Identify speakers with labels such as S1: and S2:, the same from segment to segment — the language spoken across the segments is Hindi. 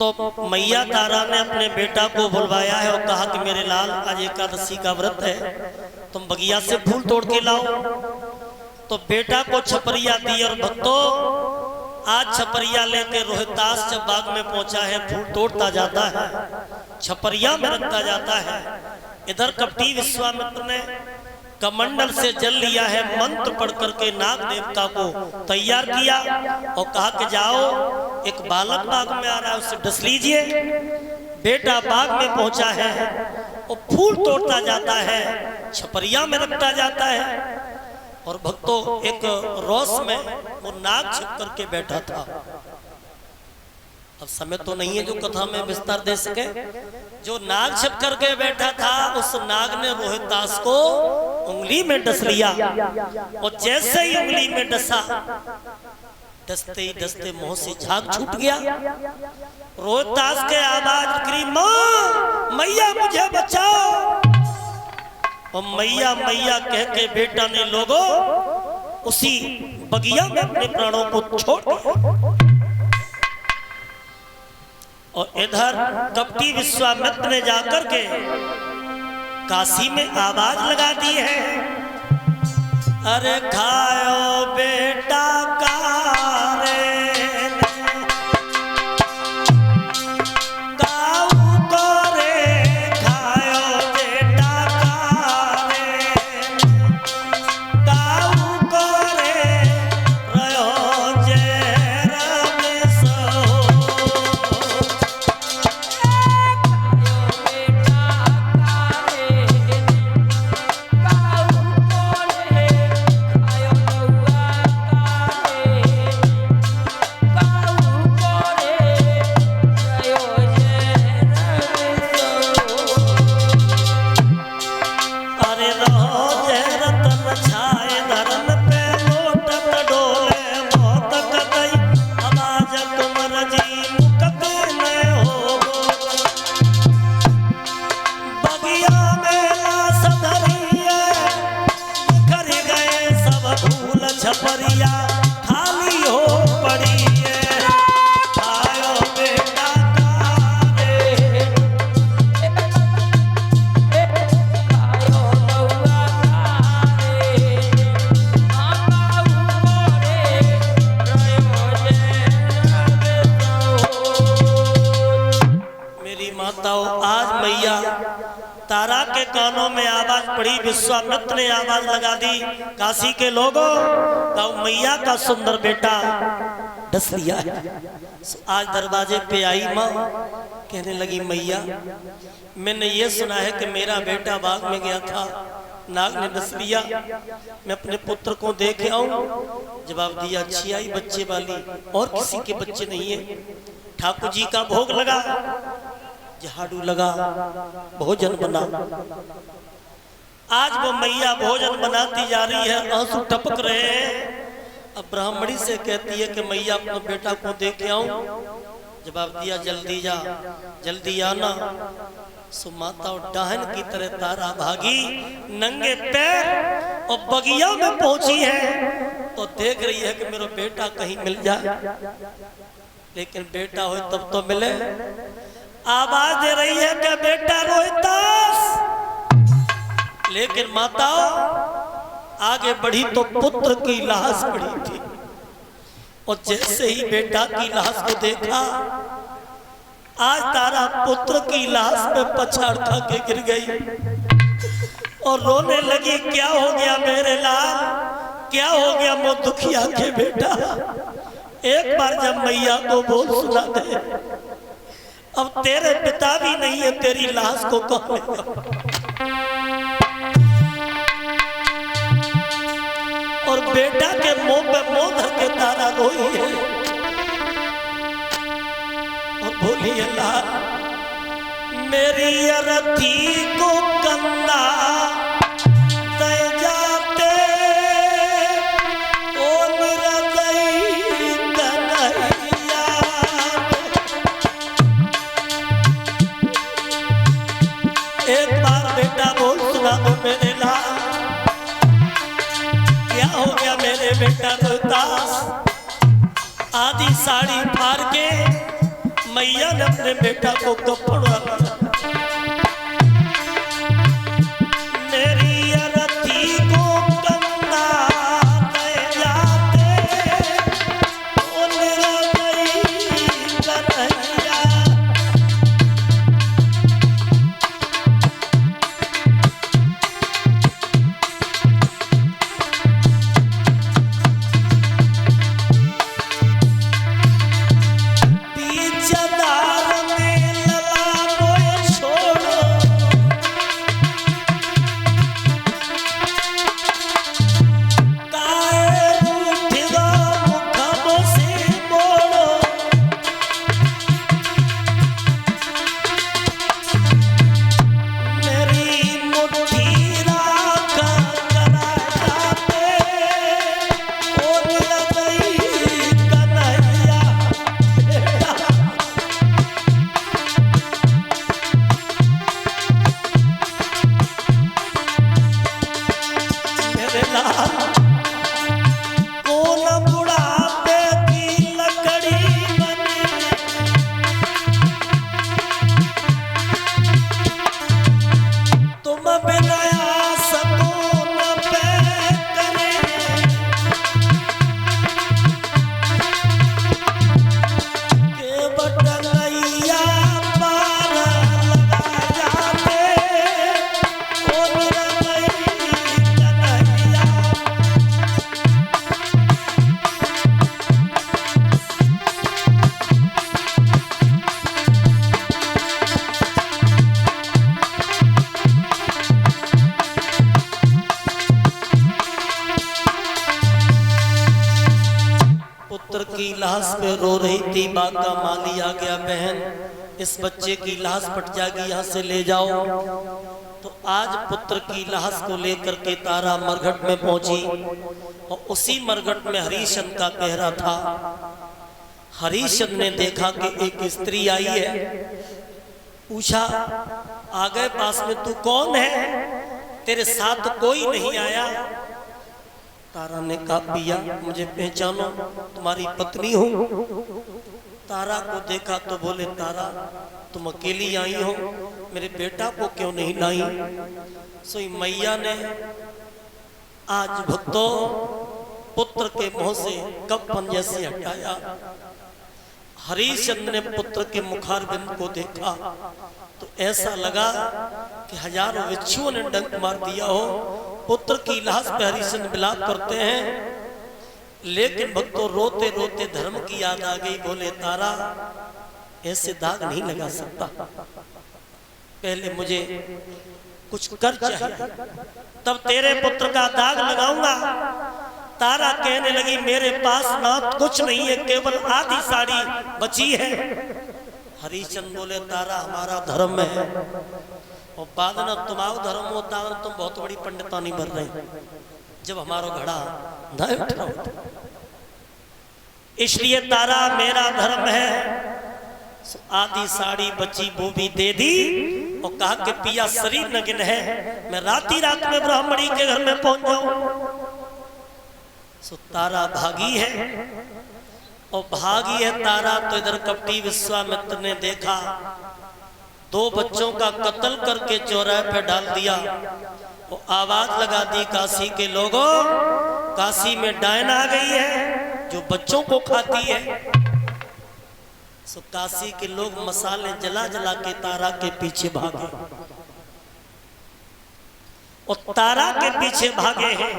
S1: तो मैया तारा ने अपने बेटा को बुलवाया है और कहा कि मेरे लाल आज एकादशी का व्रत है, तुम बगिया से फूल तोड़ के लाओ। तो बेटा को छपरिया दी और भक्तों आज छपरिया लेके रोहतास जब बाग में पहुंचा है, फूल तोड़ता जाता है, छपरिया में रखता जाता है। इधर कपटी विश्वामित्र ने कमंडल से जल लिया है, मंत्र पढ़ करके नाग देवता को तैयार किया और कहा कि जाओ एक बालक बाग में आ रहा है, उसे डस लीजिए। बेटा बाग में पहुंचा है और फूल तोड़ता जाता है, छपरिया में रखता जाता है। और भक्तों एक रोस में वो नाग छिप करके बैठा था। अब समय तो नहीं है जो कथा में विस्तार दे सके। जो नाग छिप करके बैठा था उस नाग ने रोहितास को उंगली में डस लिया और जैसे ही उंगली में डसा, डसते ही डसते मुंह से झाग छूट गया। रोहितास के आवाज निकली, मां मैया मुझे बचाओ। और मैया मैया कह के बेटा ने लोगों उसी बगिया में अपने प्राणों को छोड़ दिया। और इधर कपटी विश्वामित्र ने जाकर के काशी में आवाज लगा दी है, अरे खाओ बेटा का रे छपरिया खाली हो पड़ी है। खाओ बेटा का रे, खाओ नौआ का रे, मेरी माताओं आज मैया तारा के कानों में आवाज पड़ी, विश्वामित्र ने आवाज लगा दी, काशी के लोगों तो मैया का सुंदर बेटा डस लिया है। आज दरवाजे पे आई माँ, कहने लगी मैया मैंने ये सुना है कि मेरा बेटा बाग में गया था, नाग ने डस लिया, मैं अपने पुत्र को देख आऊं। जवाब दिया, अच्छी आई बच्चे वाली, और किसी के बच्चे नहीं है। ठाकुर जी का भोग लगा, झाड़ू लगा, भोजन बना। आज वो मैया भोजन बनाती जा रही है, आंसू टपक रहे हैं। अब ब्राह्मणी से कहती है कि मैया अपने बेटा को देख आऊं। जवाब दिया, जल्दी जा, जल्दी आना। सो माता और डाहन की तरह तारा भागी नंगे पैर और बगिया में पहुंची है तो देख रही है कि मेरा बेटा कहीं मिल जाए, लेकिन बेटा हो तब तो मिले। आवाज दे रही है कि बेटा रोहितास, लेकिन माताओं आगे बढ़ी तो पुत्र की लाश पड़ी थी। और जैसे ही बेटा की लाश को देखा, आज तारा पुत्र की लाश में पछाड़ खा के गिर गई और रोने लगी, क्या हो गया मेरे लाल, क्या हो गया मो दुखिया के बेटा। एक बार जब मैया को बोल सुना दे, अब तेरे पिता भी नहीं है, तेरी लाश को कौन लेगा। और बेटा के मुंह पे मुंह धर के तारा रोई है और बोली है, लाल मेरी अरथी को कंधा दे जाते ओ निरदई कन्हैया। एक बार बेटा बोल सुना दो मेरे लाल, क्या हो गया मेरे बेटा रोहितास। आधी साड़ी फाड़ के मैया ने अपने बेटा को कब पढ़ा मेरी अरथी को गंगा ले जाते ओ निरवई कन्हैया। पुत्र की लाश पे रो रही थी, बात का माली आ गया, बहन इस बच्चे की लाश पट जाएगी, यहाँ से ले जाओ। तो आज पुत्र की लाश को लेकर के तारा मरघट में पहुंची और उसी मरघट में हरिश्चंद्र का पहरा था। हरिश्चंद्र ने देखा कि एक स्त्री आई है, पूछा आ गए पास में, तू कौन है, तेरे साथ कोई नहीं आया? तारा ने कहा पिया मुझे पहचानो, तुम्हारी पत्नी हूँ। तारा को देखा तो बोले तारा तुम अकेली आई हो, मेरे बेटा को क्यों नहीं लाई? सोई मैया ने आज भक्तों पुत्र के मुंह से कफन जैसे हटाया। हरिश्चंद्र ने पुत्र के मुखारबिंद को देखा तो ऐसा लगा कि हजारों विच्छुओं ने डंक मार दिया हो। पुत्र की लाश पे हरिश्चंद्र विलाप करते हैं, लेकिन भक्तों रोते रोते धर्म की याद आ गई। बोले तारा ऐसे दाग नहीं लगा सकता, पहले मुझे कुछ कर चाहिए तब तेरे पुत्र का दाग लगाऊंगा। तारा कहने लगी मेरे पास ना कुछ नहीं है, केवल आधी साड़ी बची है। हरिश्चंद्र बोले तारा हमारा धर्म है और बाद न तुम्हारा धर्म होता है, तुम बहुत बड़ी पंडितानी बन रहे जब हमारा घड़ा न उठ रहा। इसलिए तारा मेरा धर्म है, आधी साड़ी बची वो भी दे दी और कहा कि पिया शरीर नग्न है, मैं राती रात में ब्राह्मणी के घर में पहुंच जाऊं। सो तारा भागी है और भागी है तारा तो इधर कपटी विश्वामित्र ने देखा, दो बच्चों का कत्ल करके चौराहे पे डाल दिया और आवाज लगा दी काशी के लोगों, काशी में डायन आ गई है जो बच्चों को खाती है। सो काशी के लोग मसाले जला जला के तारा के पीछे भागे और तारा के पीछे भागे हैं।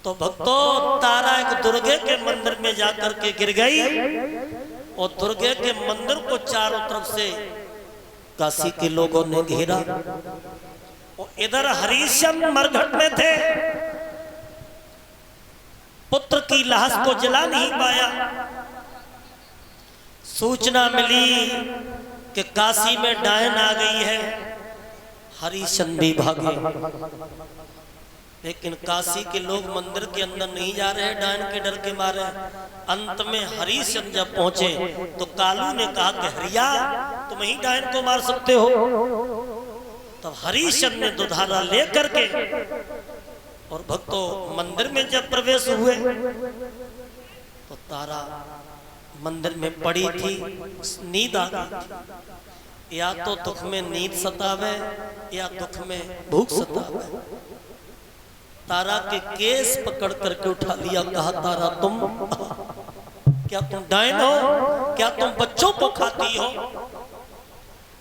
S1: तो भक्तों तारा एक दुर्गे के मंदिर में जाकर के गिर गई और दुर्गे के मंदिर को चारों तरफ से काशी के लोगों ने घेरा और इधर हरिश्चंद्र मरघट में थे, पुत्र की लाश को जला नहीं पाया। सूचना मिली कि काशी में डायन आ गई है, हरिश्चंद्र भी भागे, लेकिन काशी के लोग मंदिर के अंदर नहीं जा रहे डायन के डर के मारे। अंत में हरिश्चंद्र जब पहुंचे तो कालू ने कहा कि हरिया तुम ही डायन को मार सकते हो। तब हरिश्चंद्र ने दुधारा लेकर के और भक्तों मंदिर में जब प्रवेश हुए तो तारा मंदिर में पड़ी थी, नींद आ गई थी। या तो दुख में नींद सतावे या दुख में भूख सतावे। तारा के केस पकड़ करके उठा लिया, कहा तारा तुम क्या तुम डायन हो, क्या तुम बच्चों को खाती हो?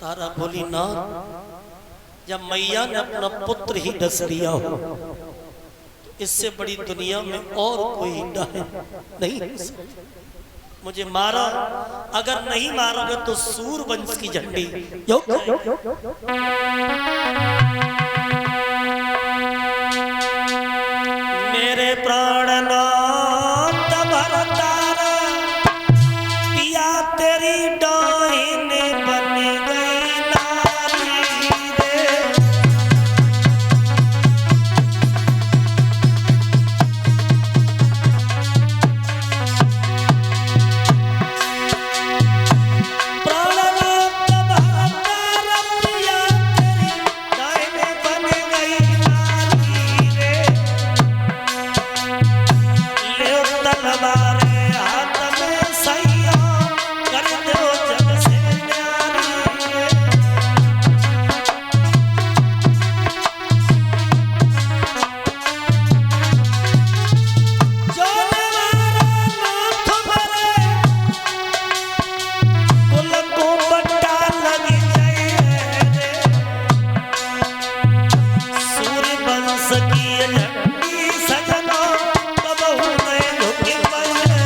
S1: तारा बोली ना, जब मैया ने अपना पुत्र ही डस लिया हो तो इससे बड़ी दुनिया में और कोई डायन नहीं हो सकता। मुझे मारो, अगर नहीं मारोगे तो सूरवंश की झंडी मेरे प्राणनाथ भरतारा पिया तेरी डाइन बन गई नारी रे। प्राणनाथ भरतारा पिया तेरी डाइन बन गई नारी रे। ले तलवारे हाथ में सैया कर दो जग से न्यारी रे। जोने मारा नाथ मरे कुल को बट्टा लग जाए रे। सूर्यवंश की झंडी सजना कबहू नहीं झुकी बजे।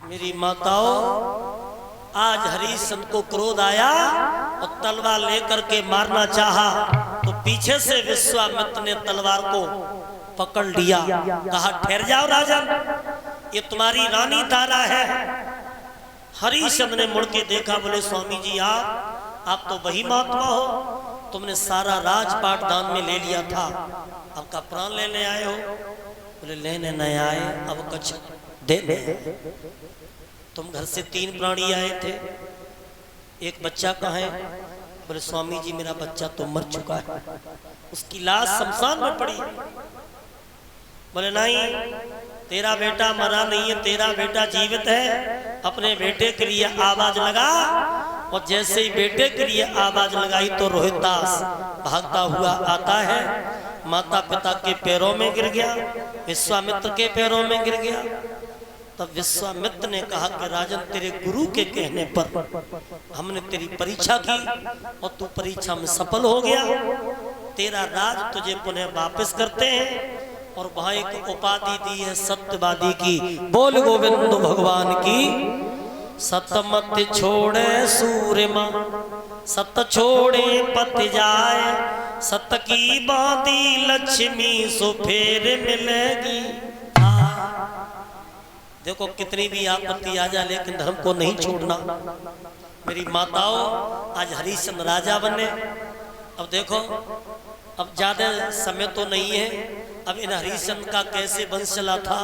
S1: मेरी माताओं, आज हरिश्चंद्र को क्रोध आया और तलवार लेकर के मारना चाहा तो पीछे से विश्वामित्र ने तलवार को पकड़ लिया, कहा ठहर जाओ राजन, ये तुम्हारी रानी तारा है। हरिश्चंद्र ने मुड़ के देखा, बोले स्वामी जी आप तो वही महात्मा हो, तुमने सारा राजपाट दान में ले लिया था, आपका प्राण लेने आए हो? बोले लेने नहीं आए, अब कुछ देने आए। तुम घर से 3 प्राणी आए थे, एक बच्चा कहाँ है? बोले स्वामी जी मेरा बच्चा तो मर चुका है, उसकी लाश शमशान में पड़ी। बोले नहीं, तेरा बेटा मरा नहीं है, तेरा बेटा जीवित है। अपने बेटे के लिए आवाज लगा, और जैसे ही बेटे के लिए आवाज लगाई तो रोहिदास भागता हुआ आता है, माता पिता के पैरों में गिर गया, विश्वामित्र के पैरों में गिर गया। तब विश्वामित्र ने कहा कि राजन, तेरे गुरु के कहने पर हमने तेरी परीक्षा की और तू परीक्षा में सफल हो गया, तेरा राज तुझे पुनः वापस करते हैं। और वहां एक उपाधि दी है सत्यवादी की। बोल गोविंद भगवान की। सतमत छोड़े सूर्यमा, सत छोड़े पत जाए, सत की बाती लक्ष्मी सो फेर मिलेगी। देखो कितनी भी आपत्ति आ जाए लेकिन धर्म को नहीं छोड़ना। मेरी माताओं, आज हरिश्चंद्र राजा बने। अब देखो, अब ज्यादा समय तो नहीं है, अब इन हरिश्चंद्र का कैसे वंश चला था